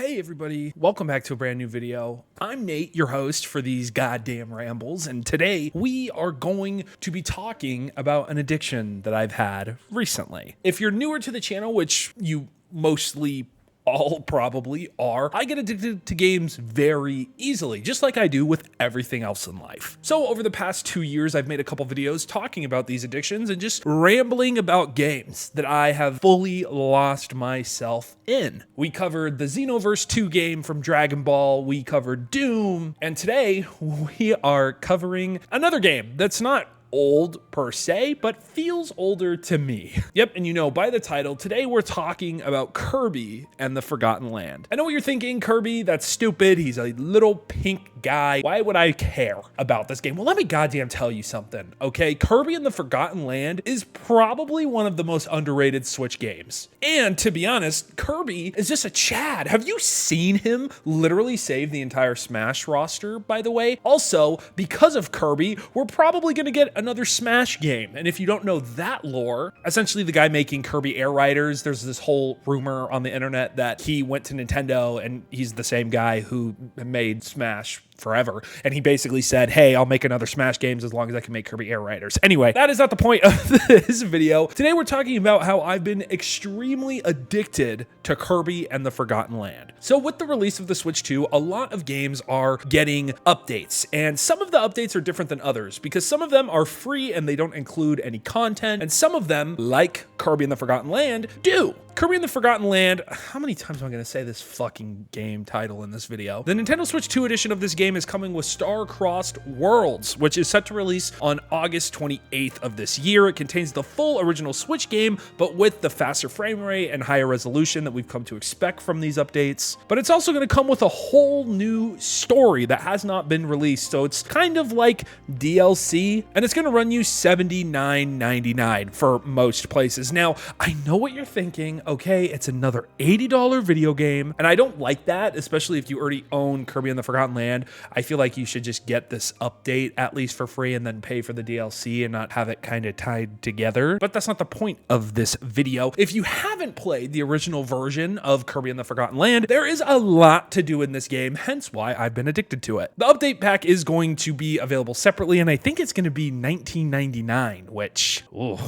Hey everybody, welcome back to a brand new video. I'm Nate, your host for these goddamn rambles, and today we are going to be talking about an addiction that I've had recently. If you're newer to the channel, which you mostly all probably are, I get addicted to games very easily, just like I do with everything else in life. So over the past 2 years, I've made a couple videos talking about these addictions and just rambling about games that I have fully lost myself in. We covered the Xenoverse 2 game from Dragon Ball, we covered Doom, and today we are covering another game that's not old per se, but feels older to me. Yep, and you know by the title, today we're talking about Kirby and the Forgotten Land. I know what you're thinking, Kirby, that's stupid, he's a little pink guy. Why would I care about this game? Well, let me goddamn tell you something, okay? Kirby and the Forgotten Land is probably one of the most underrated Switch games. And to be honest, Kirby is just a Chad. Have you seen him literally save the entire Smash roster, by the way? Also, because of Kirby, we're probably gonna get another Smash game. And if you don't know that lore, essentially the guy making Kirby Air Riders, there's this whole rumor on the internet that he went to Nintendo and he's the same guy who made Smash forever. And he basically said, hey, I'll make another Smash games as long as I can make Kirby Air Riders. Anyway, that is not the point of this video. Today we're talking about how I've been extremely addicted to Kirby and the Forgotten Land. So with the release of the Switch 2, a lot of games are getting updates. And some of the updates are different than others because some of them are free and they don't include any content. And some of them, like Kirby and the Forgotten Land, do. Kirby and the Forgotten Land, how many times am I going to say this fucking game title in this video? The Nintendo Switch 2 edition of this game is coming with Star-Crossed Worlds, which is set to release on August 28th of this year. It contains the full original Switch game, but with the faster frame rate and higher resolution that we've come to expect from these updates. But it's also going to come with a whole new story that has not been released, so it's kind of like DLC, and it's going to run you $79.99 for most places. Now, I know what you're thinking. Okay, it's another $80 video game, and I don't like that, especially if you already own Kirby and the Forgotten Land. I feel like you should just get this update at least for free and then pay for the DLC and not have it kind of tied together. But that's not the point of this video. If you haven't played the original version of Kirby and the Forgotten Land, there is a lot to do in this game, hence why I've been addicted to it. The update pack is going to be available separately, and I think it's going to be $19.99, which, ooh,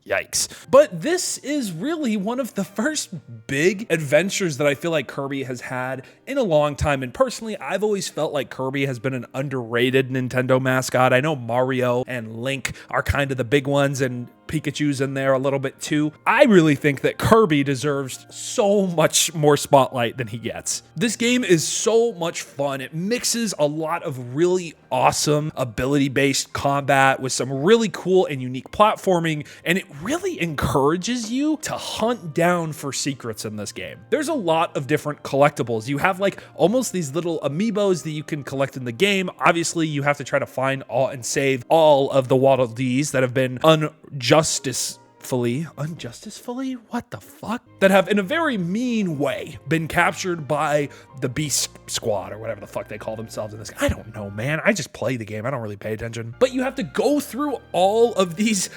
yikes. But this is really one of the first big adventures that I feel like Kirby has had in a long time. And personally, I've always felt like Kirby has been an underrated Nintendo mascot. I know Mario and Link are kind of the big ones, and Pikachu's in there a little bit too. I really think that Kirby deserves so much more spotlight than he gets. This game is so much fun. It mixes a lot of really awesome ability-based combat with some really cool and unique platforming, and it really encourages you to hunt down for secrets in this game. There's a lot of different collectibles. You have like almost these little amiibos that you can collect in the game. Obviously, you have to try to find all and save all of the Waddle Dees that have been unjusticefully, what the fuck? That have, in a very mean way, been captured by the Beast Squad or whatever the fuck they call themselves in this. I don't know, man. I just play the game. I don't really pay attention. But you have to go through all of these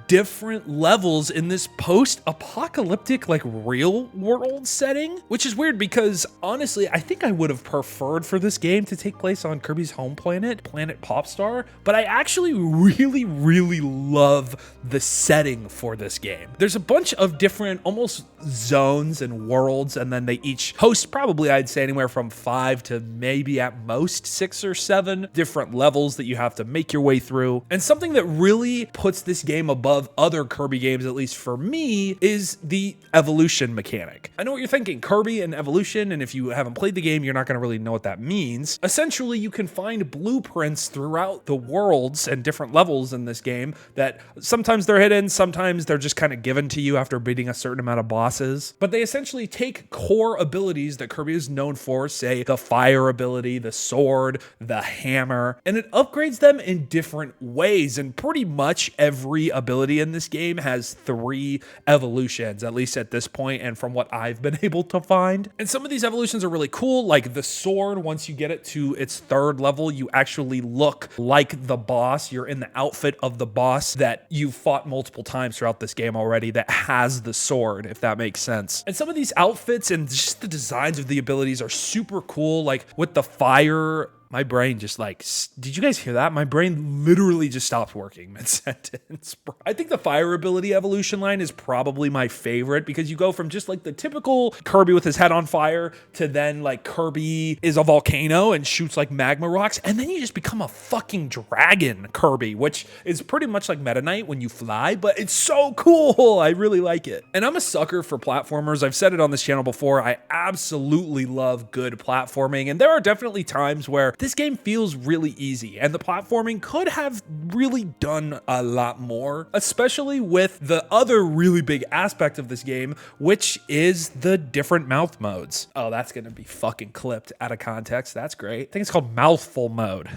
different levels in this post-apocalyptic, like, real-world setting, which is weird because, honestly, I think I would have preferred for this game to take place on Kirby's home planet, Planet Popstar, but I actually really, really love the setting for this game. There's a bunch of different, almost zones and worlds, and then they each host probably, I'd say, anywhere from 5 to maybe at most 6 or 7 different levels that you have to make your way through. And something that really puts this game above other Kirby games, at least for me, is the evolution mechanic. I know what you're thinking, Kirby and evolution, and if you haven't played the game, you're not going to really know what that means. Essentially, you can find blueprints throughout the worlds and different levels in this game that sometimes they're hidden, sometimes they're just kind of given to you after beating a certain amount of bosses. But they essentially take core abilities that Kirby is known for, say the fire ability, the sword, the hammer, and it upgrades them in different ways. And pretty much every ability in this game has 3 evolutions, at least at this point, and from what I've been able to find. And some of these evolutions are really cool, like the sword. Once you get it to its 3rd level, you actually look like the boss. You're in the outfit of the boss that you've fought multiple times throughout throughout this game already that has the sword, if that makes sense. And some of these outfits and just the designs of the abilities are super cool. Like with the fire, my brain just like, did you guys hear that? My brain literally just stopped working mid-sentence. I think the fire ability evolution line is probably my favorite because you go from just like the typical Kirby with his head on fire to then like Kirby is a volcano and shoots like magma rocks. And then you just become a fucking dragon Kirby, which is pretty much like Meta Knight when you fly, but it's so cool. I really like it. And I'm a sucker for platformers. I've said it on this channel before. I absolutely love good platforming. And there are definitely times where this game feels really easy and the platforming could have really done a lot more, especially with the other really big aspect of this game, which is the different mouth modes. Oh, that's gonna be fucking clipped out of context. That's great. I think it's called mouthful mode.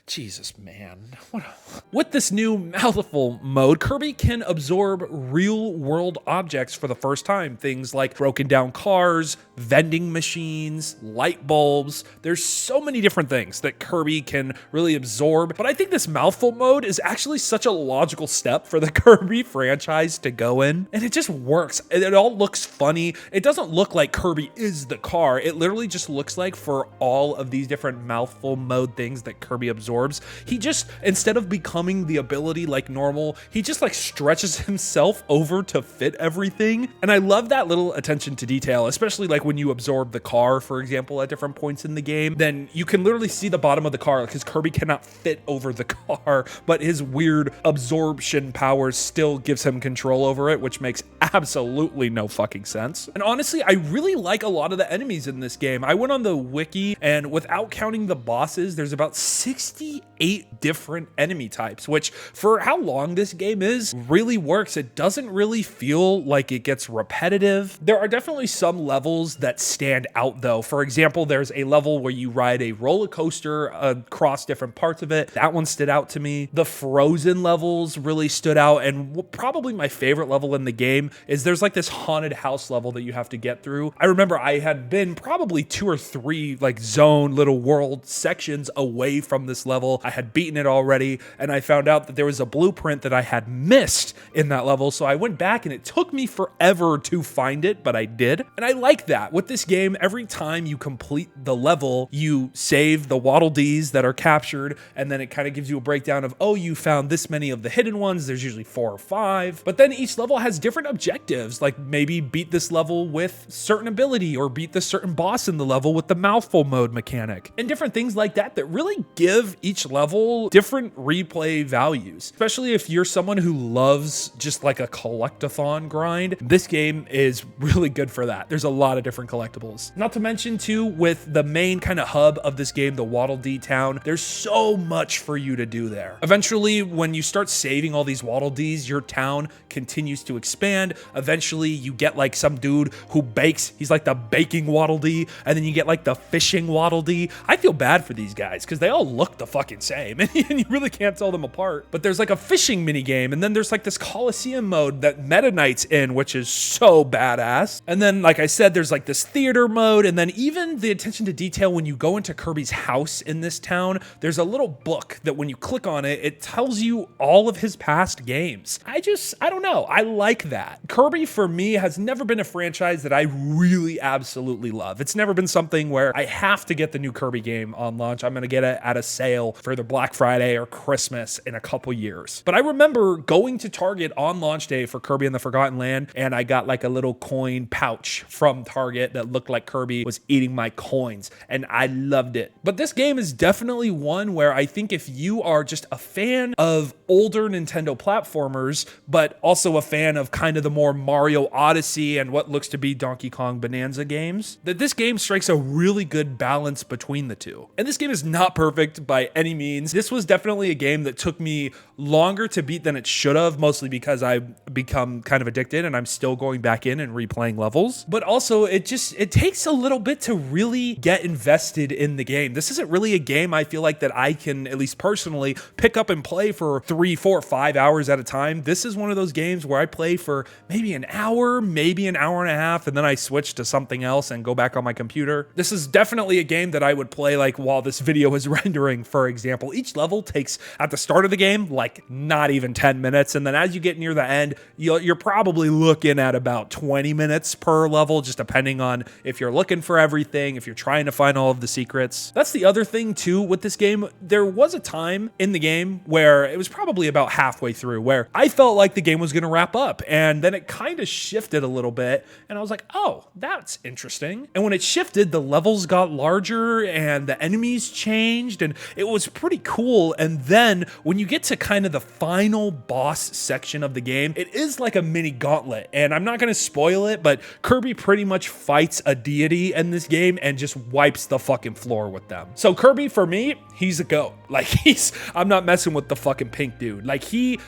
Jesus, man. With this new mouthful mode, Kirby can absorb real world objects for the first time. Things like broken down cars, vending machines, light bulbs. There's so many different things that Kirby can really absorb. But I think this mouthful mode is actually such a logical step for the Kirby franchise to go in. And it just works. It all looks funny. It doesn't look like Kirby is the car. It literally just looks like for all of these different mouthful mode things that Kirby absorbs, he just, instead of becoming the ability like normal, he just like stretches himself over to fit everything. And I love that little attention to detail, especially like when you absorb the car, for example, at different points in the game, then you can literally see the bottom of the car because Kirby cannot fit over the car, but his weird absorption powers still gives him control over it, which makes absolutely no fucking sense. And honestly, I really like a lot of the enemies in this game. I went on the wiki and without counting the bosses, there's about 68 different enemy types, which for how long this game is really works. It doesn't really feel like it gets repetitive. There are definitely some levels that stand out though. For example, there's a level where you ride a roller coaster across different parts of it. That one stood out to me. The Frozen levels really stood out, and probably my favorite level in the game is there's like this haunted house level that you have to get through. I remember I had been probably 2 or 3 like zone little world sections away from this level. I had beaten it already, and I found out that there was a blueprint that I had missed in that level, so I went back and it took me forever to find it, but I did. And I like that. With this game, every time you complete the level, you save the Waddle Dees that are captured, and then it kind of gives you a breakdown of, oh, you found this many of the hidden ones. There's usually 4 or 5, but then each level has different objectives, like maybe beat this level with certain ability or beat this certain boss in the level with the mouthful mode mechanic, and different things like that that really give each level different replay values, especially if you're someone who loves just like a collectathon grind. This game is really good for that. There's a lot of different collectibles. Not to mention too, with the main kind of hub of this game, the Waddle Dee town, there's so much for you to do there. Eventually, when you start saving all these Waddle Dees, your town continues to expand. Eventually, you get like some dude who bakes. He's like the baking Waddle Dee, and then you get like the fishing Waddle Dee. I feel bad for these guys because they all look the fucking same and you really can't tell them apart. But there's like a fishing mini game, and then there's like this Coliseum mode that Meta Knight's in, which is so badass. And then, like I said, there's like this theater mode, and then even the attention to detail when you go into Kirby's house in this town, there's a little book that when you click on it, it tells you all of his past games. I don't know. I like that. Kirby for me has never been a franchise that I really absolutely love. It's never been something where I have to get the new Kirby game on launch. I'm going to get it at a sale for the Black Friday or Christmas in a couple years. But I remember going to Target on launch day for Kirby and the Forgotten Land, and I got like a little coin pouch from Target that looked like Kirby was eating my coins, and I loved it. But this game is definitely one where I think if you are just a fan of older Nintendo platformers, but also a fan of kind of the more Mario Odyssey and what looks to be Donkey Kong Bonanza games, that this game strikes a really good balance between the two. And this game is not perfect by any means. This was definitely a game that took me longer to beat than it should have, mostly because I've become kind of addicted and I'm still going back in and replaying levels. But also it takes a little bit to really get invested in the game. This isn't really a game I feel like that I can, at least personally, pick up and play for 3, 4, 5 hours at a time. This is one of those games where I play for maybe an hour, maybe an hour and a half, and then I switch to something else and go back on my computer. This is definitely a game that I would play like while this video is rendering for for example, each level takes at the start of the game like not even 10 minutes, and then as you get near the end, you're probably looking at about 20 minutes per level, just depending on if you're looking for everything, if you're trying to find all of the secrets. That's the other thing too with this game. There was a time in the game where it was probably about halfway through where I felt like the game was going to wrap up, and then it kind of shifted a little bit, and I was like, oh, that's interesting. And when it shifted, the levels got larger and the enemies changed, and it was pretty cool. And then when you get to kind of the final boss section of the game, it is like a mini gauntlet, and I'm not going to spoil it, but Kirby pretty much fights a deity in this game and just wipes the fucking floor with them. So Kirby, for me, he's a GOAT. Like, I'm not messing with the fucking pink dude. Like,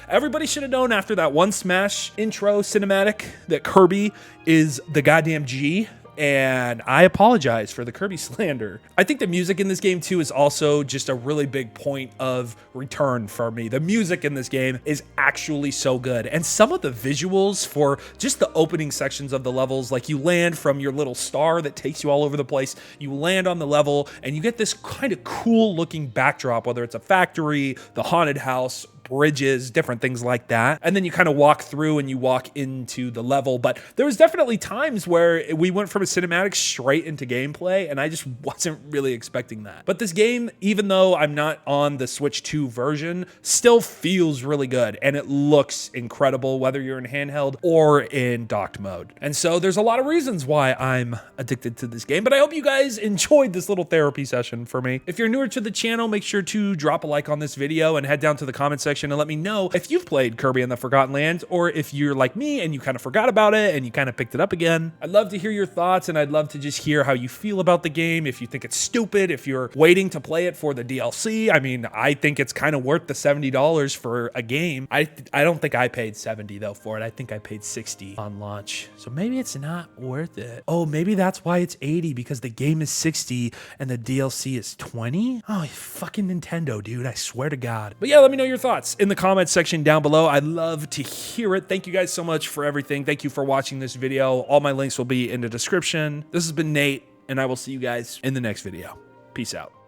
everybody should have known after that one Smash intro cinematic that Kirby is the goddamn G. And I apologize for the Kirby slander. I think the music in this game too is also just a really big point of return for me. The music in this game is actually so good. And some of the visuals for just the opening sections of the levels, like you land from your little star that takes you all over the place, you land on the level and you get this kind of cool looking backdrop, whether it's a factory, the haunted house, bridges, different things like that. And then you kind of walk through and you walk into the level. But there was definitely times where we went from a cinematic straight into gameplay, and I just wasn't really expecting that. But this game, even though I'm not on the Switch 2 version, still feels really good, and it looks incredible, whether you're in handheld or in docked mode. And so there's a lot of reasons why I'm addicted to this game, but I hope you guys enjoyed this little therapy session for me. If you're newer to the channel, make sure to drop a like on this video and head down to the comment section and let me know if you've played Kirby and the Forgotten Land, or if you're like me and you kind of forgot about it and you kind of picked it up again. I'd love to hear your thoughts, and I'd love to just hear how you feel about the game. If you think it's stupid, if you're waiting to play it for the DLC. I mean, I think it's kind of worth the $70 for a game. I don't think I paid 70 though for it. I think I paid 60 on launch. So maybe it's not worth it. Oh, maybe that's why it's 80, because the game is 60 and the DLC is 20? Oh, fucking Nintendo, dude. I swear to God. But yeah, let me know your thoughts in the comments section down below. I'd love to hear it. Thank you guys so much for everything. Thank you for watching this video. All my links will be in the description. This has been Nate, and I will see you guys in the next video. Peace out.